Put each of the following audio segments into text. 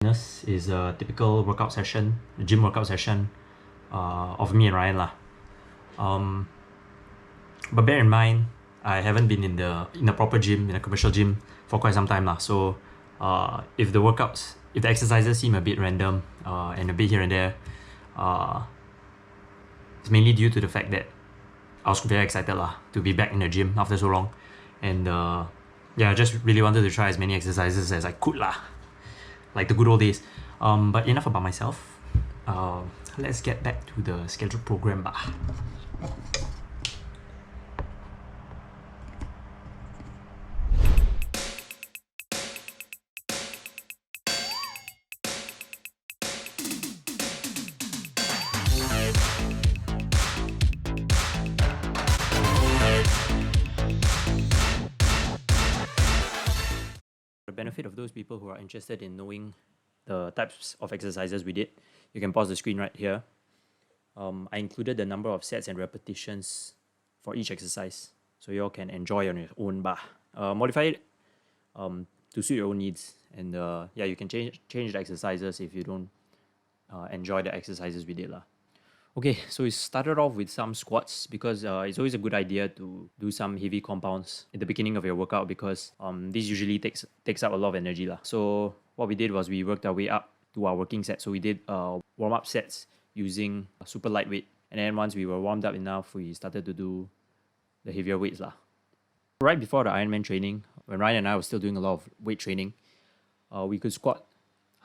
listeners, is a typical workout session, a gym workout session of me and Ryan lah. But bear in mind, I haven't been in a proper gym, in a commercial gym, for quite some time lah. So if the exercises seem a bit random and a bit here and there, it's mainly due to the fact that I was very excited lah to be back in the gym after so long, and I just really wanted to try as many exercises as I could lah, like the good old days. But enough about myself. Let's get back to the scheduled program bah. For the benefit of those people who are interested in knowing the types of exercises we did, you can pause the screen right here. I included the number of sets and repetitions for each exercise, so you all can enjoy on your own bah. Modify it to suit your own needs, and you can change the exercises if you don't enjoy the exercises we did lah. Okay, so we started off with some squats because it's always a good idea to do some heavy compounds at the beginning of your workout because this usually takes up a lot of energy lah. So what we did was we worked our way up to our working set. So we did warm-up sets using super lightweight, and then once we were warmed up enough, we started to do the heavier weights lah. Right before the Ironman training, when Ryan and I were still doing a lot of weight training, we could squat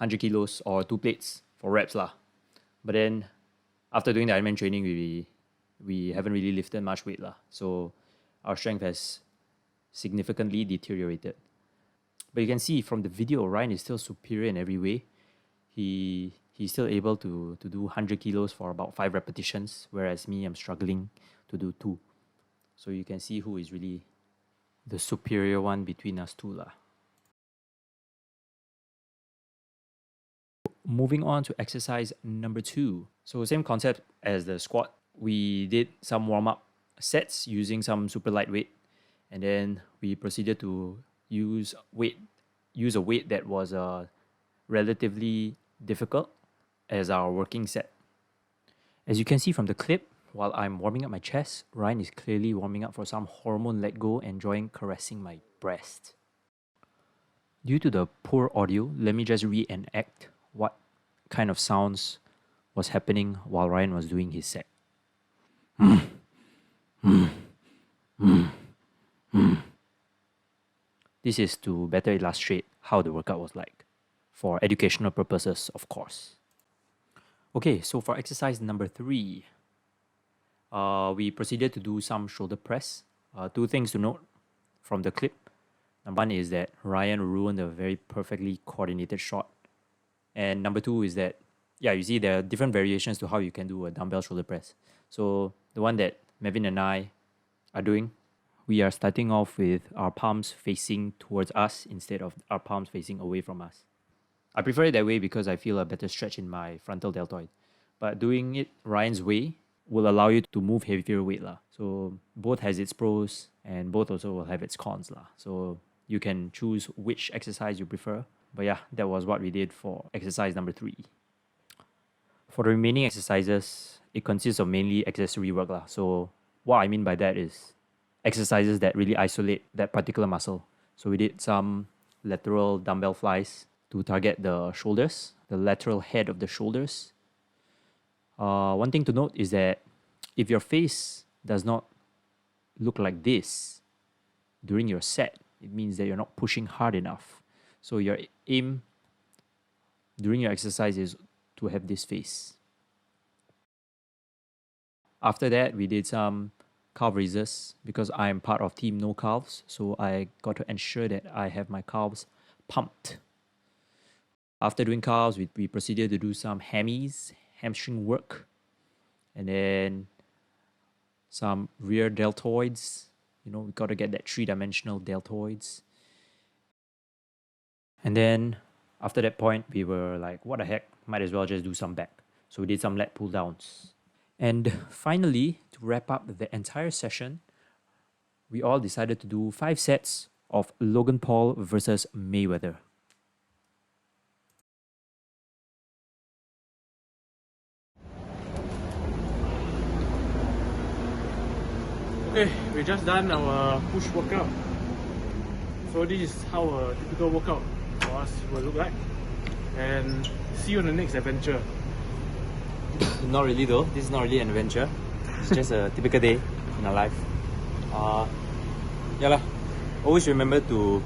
100 kilos or 2 plates for reps lah. But then after doing the Ironman training, we haven't really lifted much weight lah. So our strength has significantly deteriorated. But you can see from the video, Ryan is still superior in every way. He's still able to do 100 kilos for about 5 repetitions, whereas me, I'm struggling to do 2. So you can see who is really the superior one between us two lah. Moving on to exercise number 2. So same concept as the squat. We did some warm-up sets using some super lightweight, and then we proceeded to use a weight that was relatively difficult as our working set. As you can see from the clip, while I'm warming up my chest, Ryan is clearly warming up for some hormone let go, enjoying caressing my breast. Due to the poor audio, let me just reenact what kind of sounds was happening while Ryan was doing his set. This is to better illustrate how the workout was like, for educational purposes, of course. Okay, so for exercise number 3, we proceeded to do some shoulder press. 2 things to note from the clip. Number 1 is that Ryan ruined a very perfectly coordinated shot. And number 2 is that, you see there are different variations to how you can do a dumbbell shoulder press. So the one that Mevin and I are doing, we are starting off with our palms facing towards us instead of our palms facing away from us. I prefer it that way because I feel a better stretch in my frontal deltoid. But doing it Ryan's way will allow you to move heavier weight lah. So both has its pros and both also will have its cons lah. So you can choose which exercise you prefer. But that was what we did for exercise number 3. For the remaining exercises, it consists of mainly accessory work lah. So what I mean by that is exercises that really isolate that particular muscle. So we did some lateral dumbbell flies to target the shoulders, the lateral head of the shoulders. One thing to note is that if your face does not look like this during your set, it means that you're not pushing hard enough. So your aim during your exercise is to have this face. After that, we did some calf raises because I'm part of team no calves. So I got to ensure that I have my calves pumped. After doing calves, we proceeded to do some hamstring work, and then some rear deltoids. We got to get that 3-dimensional deltoids. And then after that point, we were like, what the heck, might as well just do some back. So we did some lat pull downs. And finally, to wrap up the entire session, we all decided to do 5 sets of Logan Paul versus Mayweather. Okay, we just done our push workout. So this is how a typical workout for us will look like. And see you on the next adventure. Not really though. This is not really an adventure. It's just a typical day in our life. Yeah lah. Always remember to